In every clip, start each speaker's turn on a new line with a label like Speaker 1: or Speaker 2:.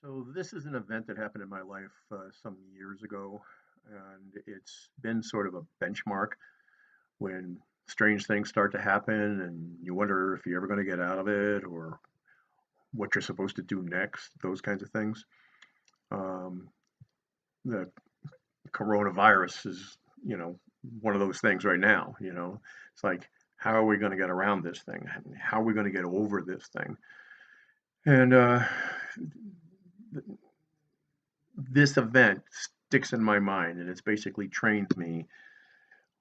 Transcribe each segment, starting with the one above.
Speaker 1: So this is an event that happened in my life some years ago, and it's been sort of a benchmark when strange things start to happen, and you wonder if you're ever going to get out of it or what you're supposed to do next. Those kinds of things. Um, the coronavirus is, one of those things right now. It's like, how are we going to get around this thing? How are we going to get over this thing? And this event sticks in my mind, and it's basically trained me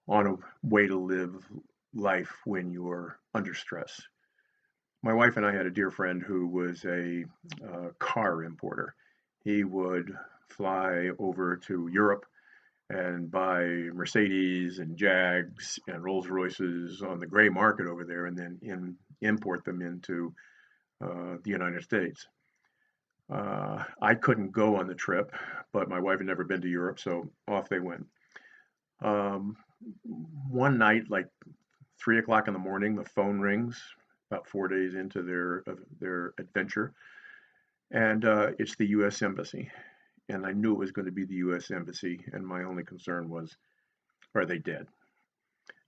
Speaker 1: on a way to live life when you're under stress. My wife and I had a dear friend who was a car importer. He would fly over to Europe and buy Mercedes and Jags and Rolls Royces on the gray market over there, and then import them into the United States. I couldn't go on the trip, but my wife had never been to Europe, so off they went. Um, One night, like 3 o'clock in the morning, the phone rings about 4 days into their adventure, and it's the U.S. Embassy. And I knew it was going to be the U.S. Embassy, and my only concern was, are they dead?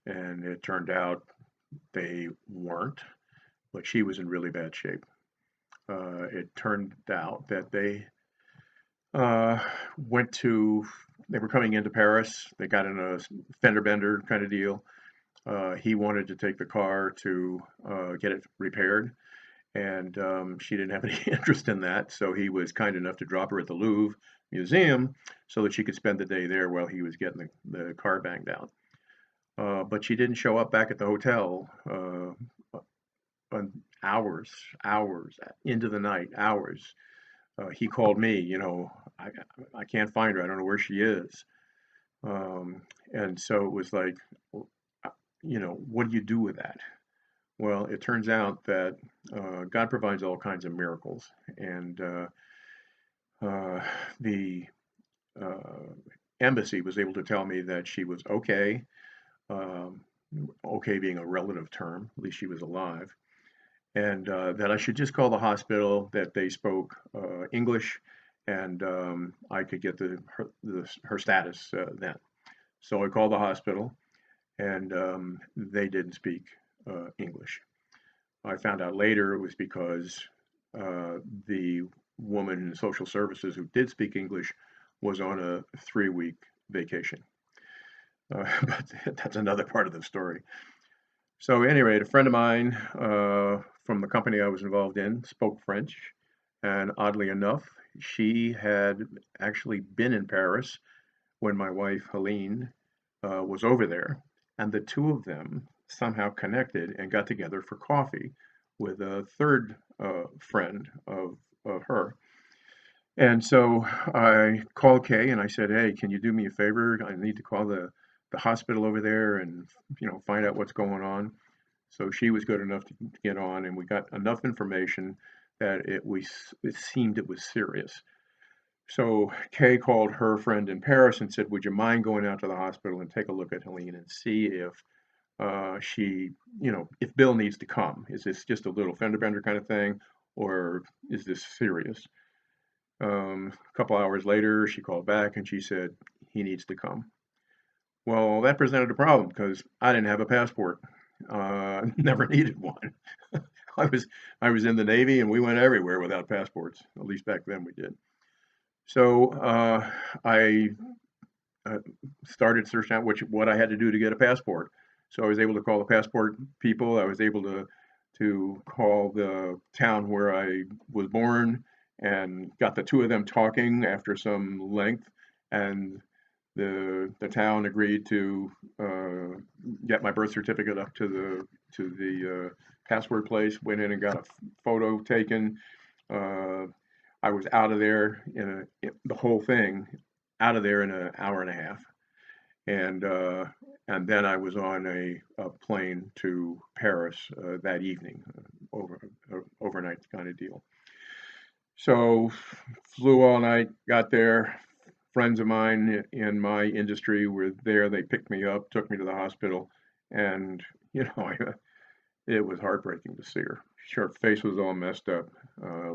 Speaker 1: And it turned out they weren't, but she was in really bad shape. It turned out that uh, went to, they were coming into Paris. They got in a fender bender kind of deal. He wanted to take the car to get it repaired, and she didn't have any interest in that. So he was kind enough to drop her at the Louvre Museum so that she could spend the day there while he was getting the car banged out. But she didn't show up back at the hotel on hours, hours into the night, hours. He called me, I can't find her. I don't know where she is. Um, and so it was like, what do you do with that? Well, it turns out that God provides all kinds of miracles, and uh, the uh, embassy was able to tell me that she was okay. Um, okay being a relative term, at least she was alive, and that I should just call the hospital. That they spoke English, and I could get her status then. So I called the hospital, and they didn't speak English. I found out later it was because the woman in social services who did speak English was on a 3-week vacation. But that's another part of the story. So, at any rate, a friend of mine from the company I was involved in spoke French, and oddly enough, she had actually been in Paris when my wife Helene was over there, and the two of them somehow connected and got together for coffee with a third friend of her. And so I called Kay and I said, "Hey, can you do me a favor? I need to call the hospital over there and find out what's going on." So she was good enough to get on, and we got enough information that it seemed it was serious. So Kay called her friend in Paris and said, "Would you mind going out to the hospital and take a look at Helene and see if she, if Bill needs to come? Is this just a little fender bender kind of thing, or is this serious?" A couple hours later, she called back and she said, "He needs to come." Well, that presented a problem because I didn't have a passport. Never needed one. I was I was in the Navy and we went everywhere without passports. At least back then we did. So I started searching out what I had to do to get a passport. So I was able to call the passport people. I was able to call the town where I was born and got the two of them talking after some length, and the town agreed to get my birth certificate up to the passport place. Went in and got a photo taken. Uh, I was out of there the whole thing out of there in an hour and a half, and then I was on a plane to Paris that evening, overnight kind of deal. So flew all night, got there. Friends of mine in my industry were there. They picked me up, took me to the hospital, and you know, it was heartbreaking to see her. Her face was all messed up.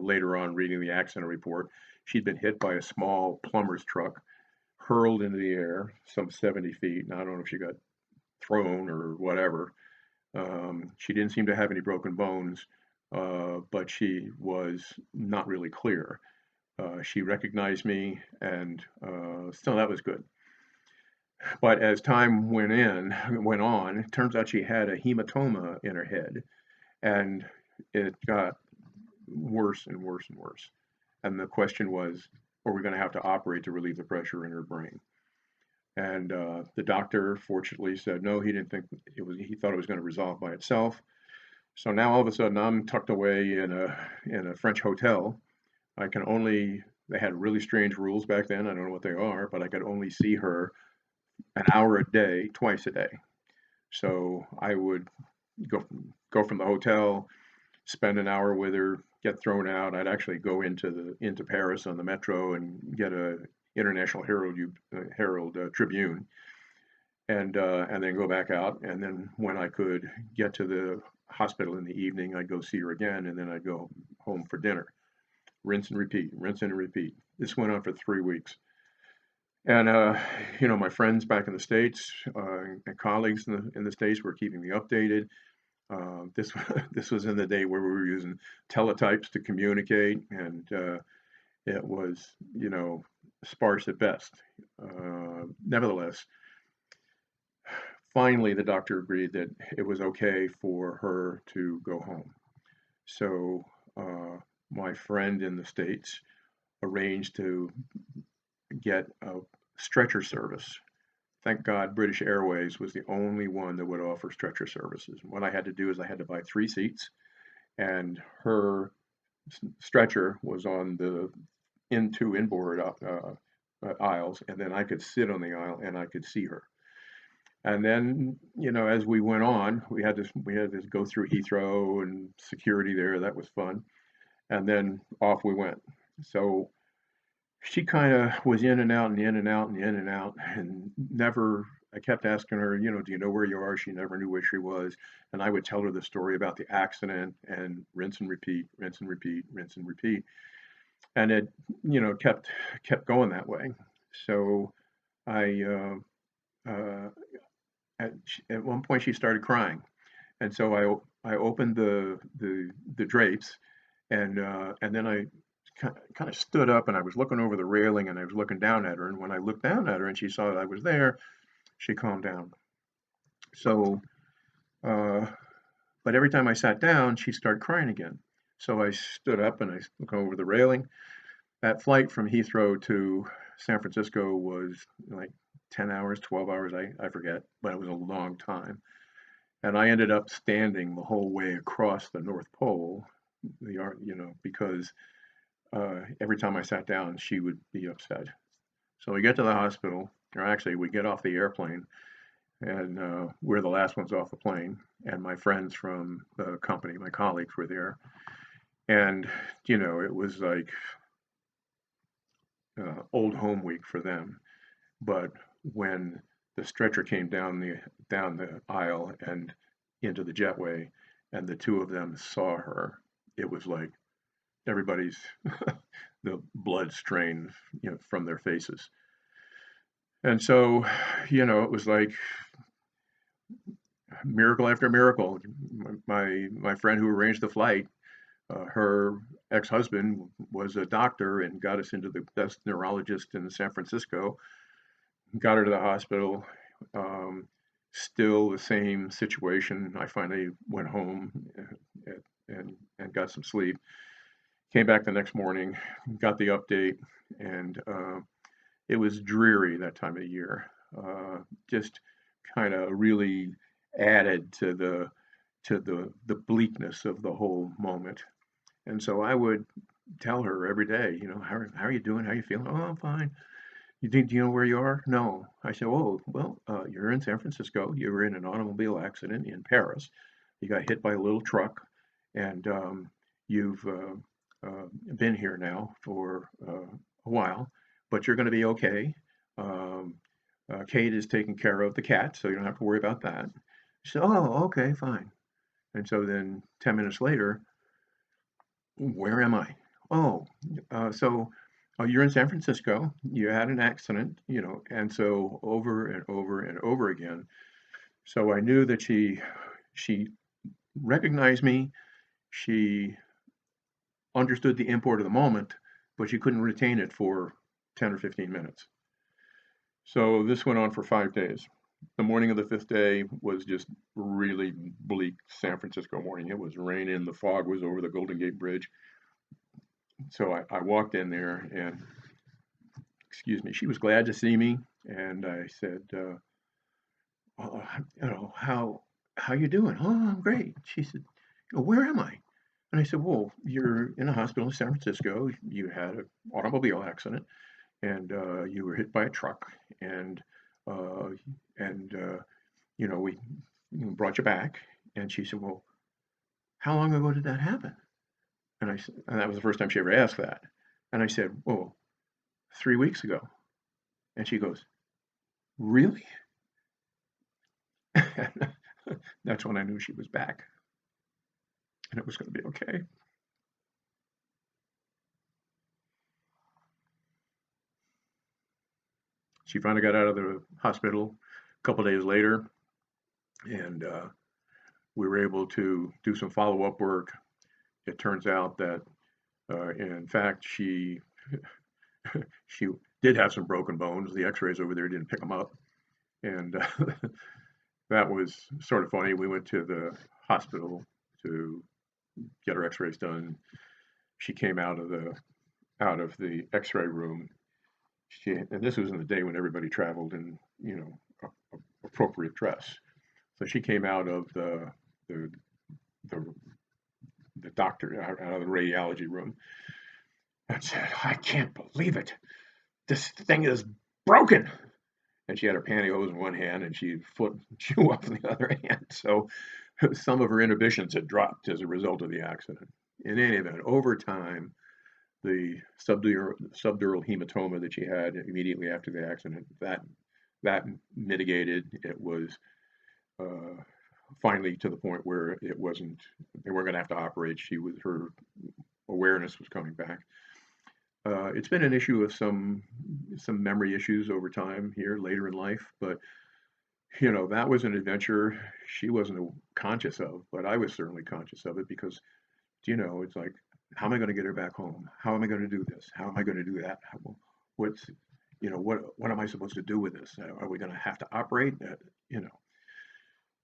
Speaker 1: Later on, reading the accident report, she'd been hit by a small plumber's truck, hurled into the air some 70 feet. And I don't know if she got thrown or whatever. She didn't seem to have any broken bones, but she was not really clear. She recognized me, and so that was good. But as time went on, it turns out she had a hematoma in her head, and it got worse and worse and worse. And the question was, are we going to have to operate to relieve the pressure in her brain? And the doctor fortunately said no. He didn't think it was. He thought it was going to resolve by itself. So now all of a sudden I'm tucked away in a French hotel. I can only. They had really strange rules back then. I don't know what they are, but I could only see her an hour a day, twice a day. So I would go from the hotel, spend an hour with her, get thrown out. I'd actually go into Paris on the metro and get a International Herald Tribune, and then go back out. And then when I could get to the hospital in the evening, I'd go see her again, and then I'd go home for dinner. Rinse and repeat, rinse and repeat. This went on for 3 weeks. And my friends back in the States and colleagues in the States were keeping me updated. This this was in the day where we were using teletypes to communicate, and it was sparse at best. Nevertheless, finally the doctor agreed that it was okay for her to go home. So my friend in the States arranged to get a stretcher service. Thank God British Airways was the only one that would offer stretcher services. What I had to do is I had to buy 3 seats, and her stretcher was on the inboard aisles, and then I could sit on the aisle and I could see her. And then, as we went on, we had to go through Heathrow and security there. That was fun. And then off we went. So she kind of was in and out and in and out and in and out, and never. I kept asking her, do you know where you are? She never knew where she was, and I would tell her the story about the accident and rinse and repeat, rinse and repeat, rinse and repeat, and it, kept going that way. So I, uh, at one point, she started crying, and so I opened the drapes, and then I kind of stood up, and I was looking over the railing, and I was looking down at her. And when I looked down at her and she saw that I was there, she calmed down. So, uh, but every time I sat down, she started crying again. So I stood up and I looked over the railing. That flight from Heathrow to San Francisco was like 10 hours, 12 hours, I forget, but it was a long time. And I ended up standing the whole way across the North Pole, because every time I sat down, she would be upset. So we get to the hospital, or actually, we get off the airplane, and we're the last ones off the plane. And my friends from the company, my colleagues, were there. And, it was like old home week for them. But when the stretcher came down the aisle and into the jetway, and the two of them saw her, it was like everybody's the blood strained, from their faces. And so, it was like miracle after miracle. My friend who arranged the flight, her ex-husband was a doctor and got us into the best neurologist in San Francisco. Got her to the hospital. Still the same situation. I finally went home and got some sleep. Came back the next morning, got the update, and it was dreary that time of year. Just kind of really added to the bleakness of the whole moment. And so I would tell her every day, how are you doing? How are you feeling? Oh, I'm fine. Do you know where you are? No. I said, oh, well, you're in San Francisco. You were in an automobile accident in Paris. You got hit by a little truck, and you've been here now for a while, but you're going to be okay. Um, Kate is taking care of the cat, so you don't have to worry about that. She said, oh, okay, fine. And so then 10 minutes later, Where am I? Oh, so you're in San Francisco. You had an accident, and so over and over and over again. So I knew that she recognized me. She understood the import of the moment, but she couldn't retain it for 10 or 15 minutes. So this went on for 5 days. The morning of the fifth day was just really bleak San Francisco morning. It was raining. The fog was over the Golden Gate Bridge. So I walked in there and, excuse me, she was glad to see me. And I said, "Oh, how you doing? Oh, I'm great." She said, "Where am I?" And I said, "Well, you're in a hospital in San Francisco. You had an automobile accident, and you were hit by a truck, and uh, and we brought you back." And she said, "Well, how long ago did that happen?" And I said, and that was the first time she ever asked that. And I said, "Well, 3 weeks ago." And she goes, "Really?" That's when I knew she was back, and it was going to be okay. She finally got out of the hospital a couple days later, and we were able to do some follow-up work. It turns out that, in fact, she did have some broken bones. The X-rays over there didn't pick them up, and that was sort of funny. We went to the hospital to get her X-rays done. She came out of the X-ray room. And this was in the day when everybody traveled in, appropriate dress. So she came out of the the, the doctor out of the radiology room and said, "I can't believe it. This thing is broken." And she had her pantyhose in one hand and she foot shoe up in the other hand. So some of her inhibitions had dropped as a result of the accident. In any event, over time, the subdural hematoma that she had immediately after the accident, that mitigated. It was uh, finally to the point where it wasn't they weren't going to have to operate. Her awareness was coming back. It's been an issue of some memory issues over time here later in life, but that was an adventure she wasn't conscious of, but I was certainly conscious of it because it's like, how am I going to get her back home? How am I going to do this? How am I going to do that? What's what am I supposed to do with this? Are we going to have to operate? You know,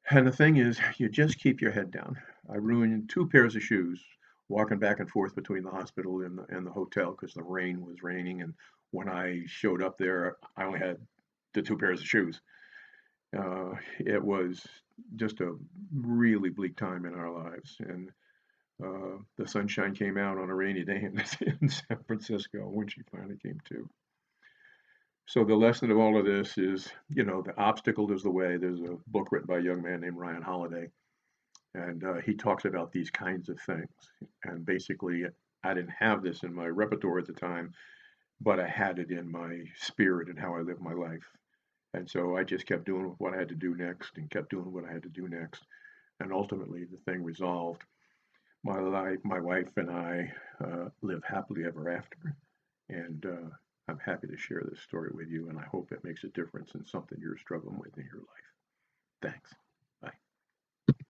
Speaker 1: and the thing is, you just keep your head down. I ruined two pairs of shoes walking back and forth between the hospital and the hotel because the rain was raining. And when I showed up there, I only had the two pairs of shoes. It was just a really bleak time in our lives. And the sunshine came out on a rainy day in San Francisco when she finally came to. So the lesson of all of this is, the obstacle is the way. There's a book written by a young man named Ryan Holiday, and he talks about these kinds of things. And basically, I didn't have this in my repertoire at the time, but I had it in my spirit and how I live my life. And so I just kept doing what I had to do next and kept doing what I had to do next. And ultimately, the thing resolved. My wife and I live happily ever after. And I'm happy to share this story with you, and I hope it makes a difference in something you're struggling with in your life. Thanks.